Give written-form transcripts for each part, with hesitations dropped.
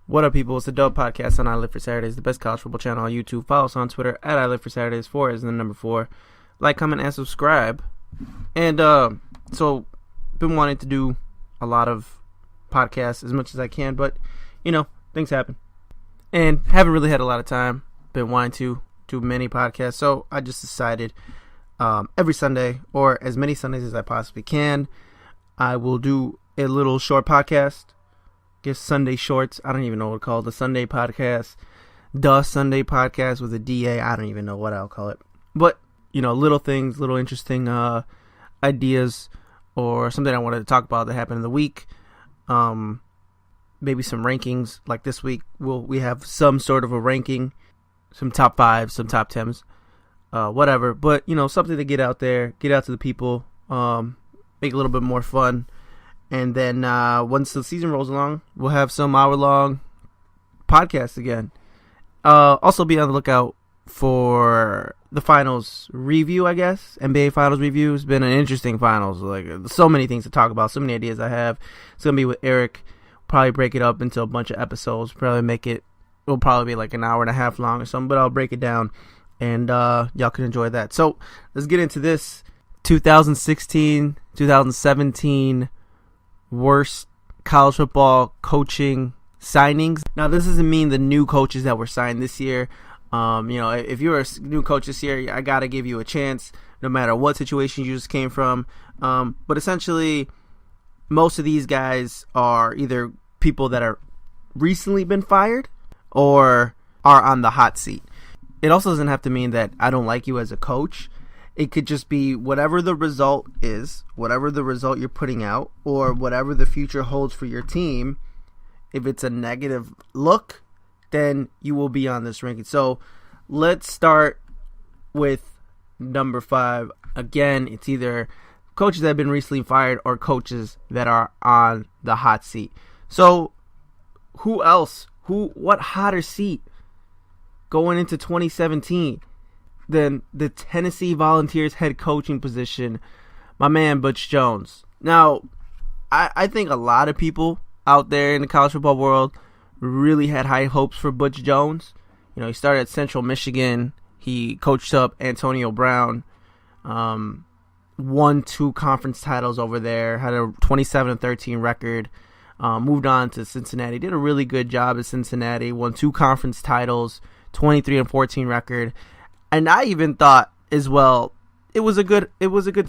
What up, people? It's the Dub Podcast on I Live for Saturdays, the best college football channel on YouTube. Follow us on Twitter at I Live for Saturdays. 4 is the number 4. Like, comment, and subscribe. And so, been wanting to do a lot of podcasts as much as I can, but things happen, and haven't really had a lot of time. Been wanting to do many podcasts, so I just decided every Sunday, or as many Sundays as I possibly can, I will do a little short podcast. Guess Sunday Shorts. I don't even know what to call it. The Sunday podcast. The Sunday podcast with a DA. I don't even know what I'll call it. But, little things, little interesting ideas, or something I wanted to talk about that happened in the week. Maybe some rankings. Like this week, we have some sort of a ranking. Some top 5s, some top 10s. Whatever. But, something to get out there. Get out to the people. Make it a little bit more fun. And then once the season rolls along, we'll have some hour-long podcasts again. Also be on the lookout for the finals review, I guess. NBA finals review. It's been an interesting finals. Like, so many things to talk about. So many ideas I have. It's going to be with Eric. Probably break it up into a bunch of episodes. It'll probably be like an hour and a half long or something. But I'll break it down. And y'all can enjoy that. So let's get into this 2016, 2017 worst college football coaching signings. Now, this doesn't mean the new coaches that were signed this year. If you're a new coach this year, I gotta give you a chance, no matter what situation you just came from. But essentially, most of these guys are either people that are recently been fired or are on the hot seat. It also doesn't have to mean that I don't like you as a coach. It could just be whatever the result is, whatever the result you're putting out, or whatever the future holds for your team. If it's a negative look, then you will be on this ranking. So let's start with number 5. Again, it's either coaches that have been recently fired or coaches that are on the hot seat. So who else? What hotter seat going into 2017? Than the Tennessee Volunteers head coaching position, my man Butch Jones. Now, I think a lot of people out there in the college football world really had high hopes for Butch Jones. He started at Central Michigan. He coached up Antonio Brown, won 2 conference titles over there, had a 27-13 record, moved on to Cincinnati, did a really good job at Cincinnati, won 2 conference titles, 23-14 record. And I even thought as well, it was a good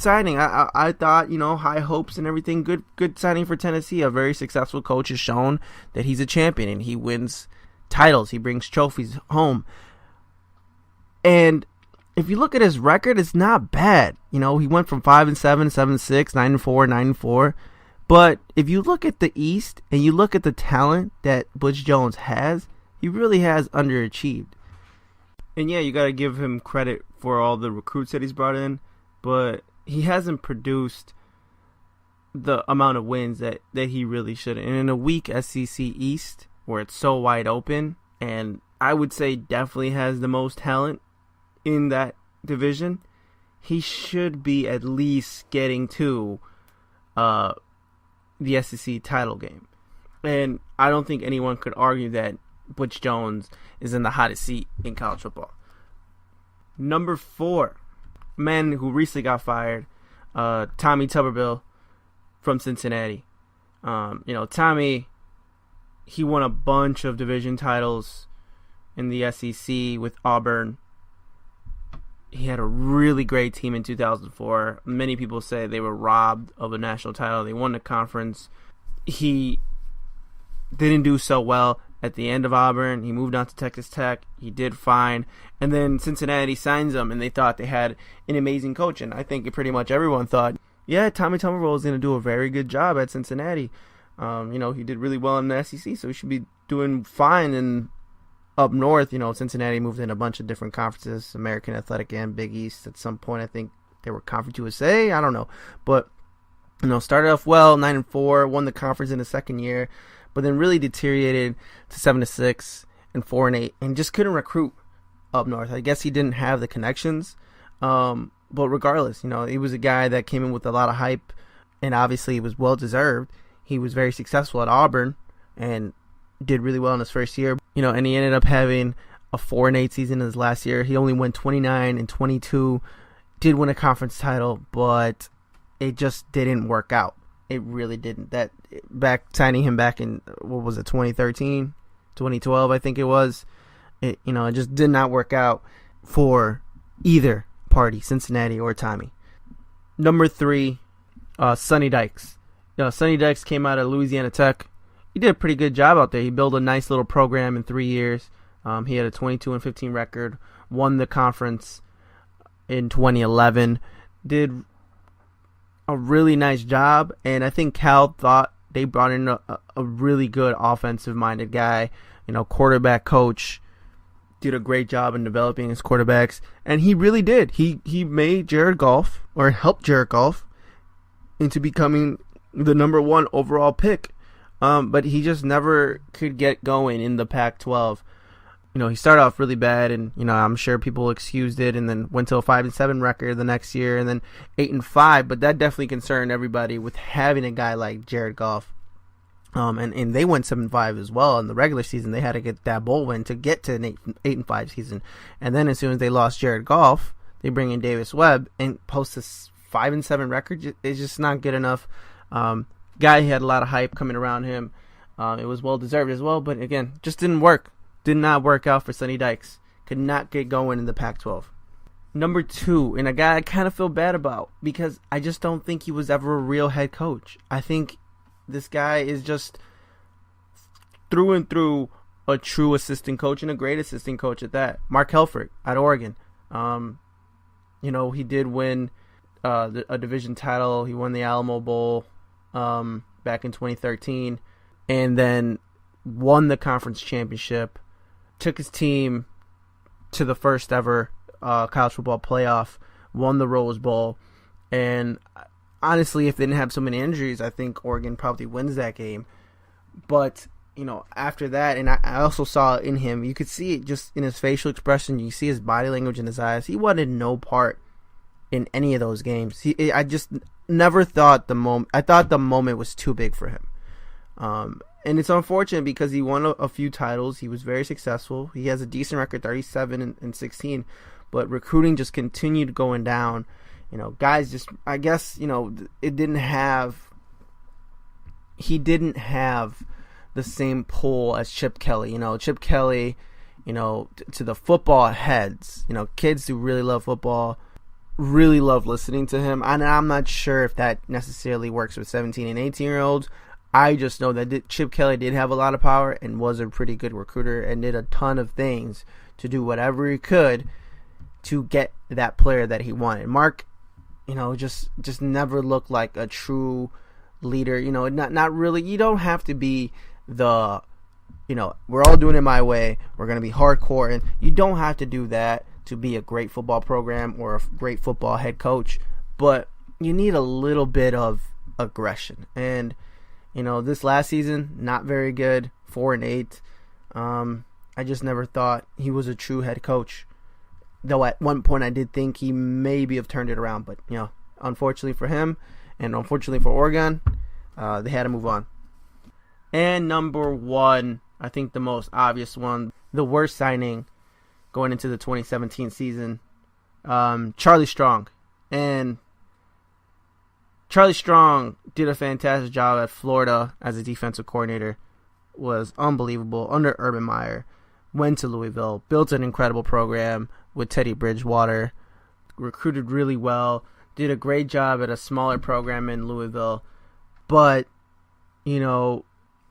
signing. I thought, high hopes and everything. Good signing for Tennessee. A very successful coach has shown that he's a champion and he wins titles. He brings trophies home. And if you look at his record, it's not bad. He went from 5-7, 7-6, 9-4, 9-4. But if you look at the East and you look at the talent that Butch Jones has, he really has underachieved. And yeah, you got to give him credit for all the recruits that he's brought in, but he hasn't produced the amount of wins that he really should. And in a weak SEC East, where it's so wide open, and I would say definitely has the most talent in that division, he should be at least getting to the SEC title game. And I don't think anyone could argue that Butch Jones is in the hottest seat in college football. Number 4, man who recently got fired, Tommy Tuberville from Cincinnati. Tommy, he won a bunch of division titles in the SEC with Auburn. He had a really great team in 2004. Many people say they were robbed of a national title. They won the conference. He didn't do so well at the end of Auburn. He moved on to Texas Tech. He did fine. And then Cincinnati signs him, and they thought they had an amazing coach. And I think pretty much everyone thought, yeah, Tommy Tuberville is going to do a very good job at Cincinnati. He did really well in the SEC, so he should be doing fine. And up north, Cincinnati moved in a bunch of different conferences, American Athletic and Big East. At some point, I think they were Conference USA. I don't know. But, started off well, 9-4, won the conference in the second year, but then really deteriorated to 7-6 and 4-8, and just couldn't recruit up north. I guess he didn't have the connections. But regardless, he was a guy that came in with a lot of hype, and obviously it was well deserved. He was very successful at Auburn, and did really well in his first year, and he ended up having a 4-8 season in his last year. He only went 29-22, did win a conference title, but it just didn't work out. It really didn't. Signing him back in, 2013, 2012, I think it was. It just did not work out for either party, Cincinnati or Tommy. Number 3, Sonny Dykes. Sonny Dykes came out of Louisiana Tech. He did a pretty good job out there. He built a nice little program in 3 years. He had a 22-15 record, won the conference in 2011, did a really nice job, and I think Cal thought they brought in a really good offensive-minded guy, quarterback coach, did a great job in developing his quarterbacks, and he really did. He made Jared Goff, or helped Jared Goff, into becoming the number 1 overall pick, but he just never could get going in the Pac-12. He started off really bad, and I'm sure people excused it, and then went to a 5-7 record the next year, and then 8-5. But that definitely concerned everybody with having a guy like Jared Goff. And they went 7-5 as well in the regular season. They had to get that bowl win to get to an 8-5 season, and then as soon as they lost Jared Goff, they bring in Davis Webb and post this 5-7 record. It's just not good enough. Guy had a lot of hype coming around him. It was well deserved as well, but again, just didn't work. Did not work out for Sonny Dykes. Could not get going in the Pac-12. Number 2, and a guy I kind of feel bad about because I just don't think he was ever a real head coach. I think this guy is just through and through a true assistant coach and a great assistant coach at that. Mark Helfrich at Oregon. He did win a division title. He won the Alamo Bowl back in 2013, and then won the conference championship. Took his team to the first ever college football playoff, won the Rose Bowl, and honestly, if they didn't have so many injuries, I think Oregon probably wins that game. But, after that, and I also saw in him, you could see it just in his facial expression, you see his body language in his eyes. He wanted no part in any of those games. I just never thought I thought the moment was too big for him. And it's unfortunate because he won a few titles. He was very successful. He has a decent record, 37-16. But recruiting just continued going down. Guys just, I guess, he didn't have the same pull as Chip Kelly. Chip Kelly, to the football heads, kids who really love football, really love listening to him. And I'm not sure if that necessarily works with 17 and 18-year-olds. I just know that Chip Kelly did have a lot of power and was a pretty good recruiter and did a ton of things to do whatever he could to get that player that he wanted. Mark, just never looked like a true leader. Not really. You don't have to be the, we're all doing it my way. We're going to be hardcore. And you don't have to do that to be a great football program or a great football head coach. But you need a little bit of aggression. And this last season, not very good, 4-8. I just never thought he was a true head coach. Though at one point I did think he maybe have turned it around. But, unfortunately for him and unfortunately for Oregon, they had to move on. And number 1, I think the most obvious one, the worst signing going into the 2017 season, Charlie Strong. And Charlie Strong did a fantastic job at Florida as a defensive coordinator, was unbelievable under Urban Meyer, went to Louisville, built an incredible program with Teddy Bridgewater, recruited really well, did a great job at a smaller program in Louisville, but,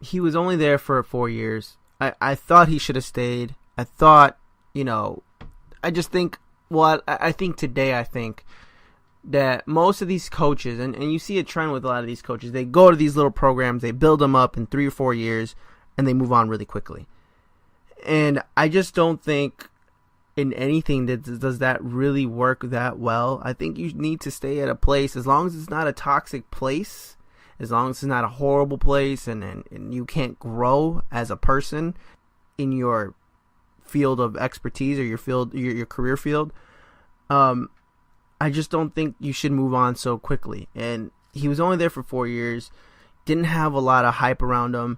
he was only there for 4 years. I thought he should have stayed. I thought, I just think, I think that most of these coaches, and you see a trend with a lot of these coaches, they go to these little programs, they build them up in 3 or 4 years, and they move on really quickly. And I just don't think in anything does that really work that well. I think you need to stay at a place, as long as it's not a toxic place, as long as it's not a horrible place, and you can't grow as a person in your field of expertise or your career field. I just don't think you should move on so quickly. And he was only there for 4 years, didn't have a lot of hype around him,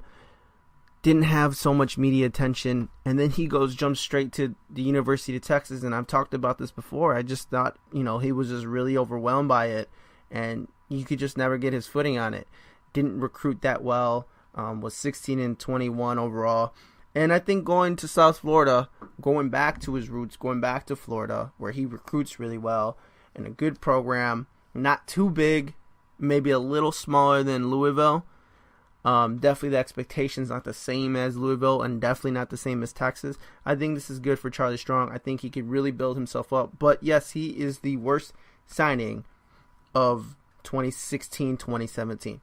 didn't have so much media attention, and then he jumps straight to the University of Texas, and I've talked about this before. I just thought, he was just really overwhelmed by it, and you could just never get his footing on it. Didn't recruit that well, was 16-21 overall. And I think going to South Florida, going back to his roots, going back to Florida, where he recruits really well, and a good program, not too big, maybe a little smaller than Louisville. Definitely the expectations not the same as Louisville, and definitely not the same as Texas. I think this is good for Charlie Strong. I think he could really build himself up. But yes, he is the worst signing of 2016-2017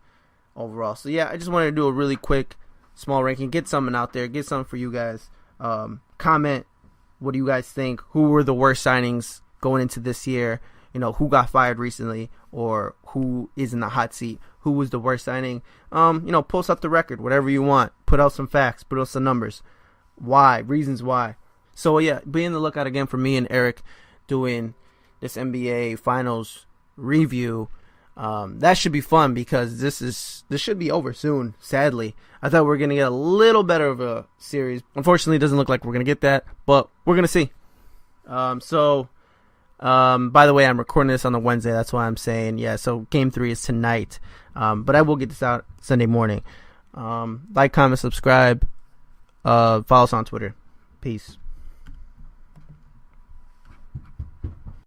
overall. So yeah, I just wanted to do a really quick small ranking, get something out there, get something for you guys. Comment, what do you guys think? Who were the worst signings going into this year? Who got fired recently, or who is in the hot seat? Who was the worst signing? Post up the record, whatever you want. Put out some facts, put out some numbers. Why? Reasons why. So yeah, be on the lookout again for me and Eric doing this NBA Finals review. That should be fun, because this should be over soon, sadly. I thought we were going to get a little better of a series. Unfortunately, it doesn't look like we're going to get that, but we're going to see. By the way, I'm recording this on the Wednesday. That's why I'm saying, so Game 3 is tonight. But I will get this out Sunday morning. Like, comment, subscribe. Follow us on Twitter. Peace.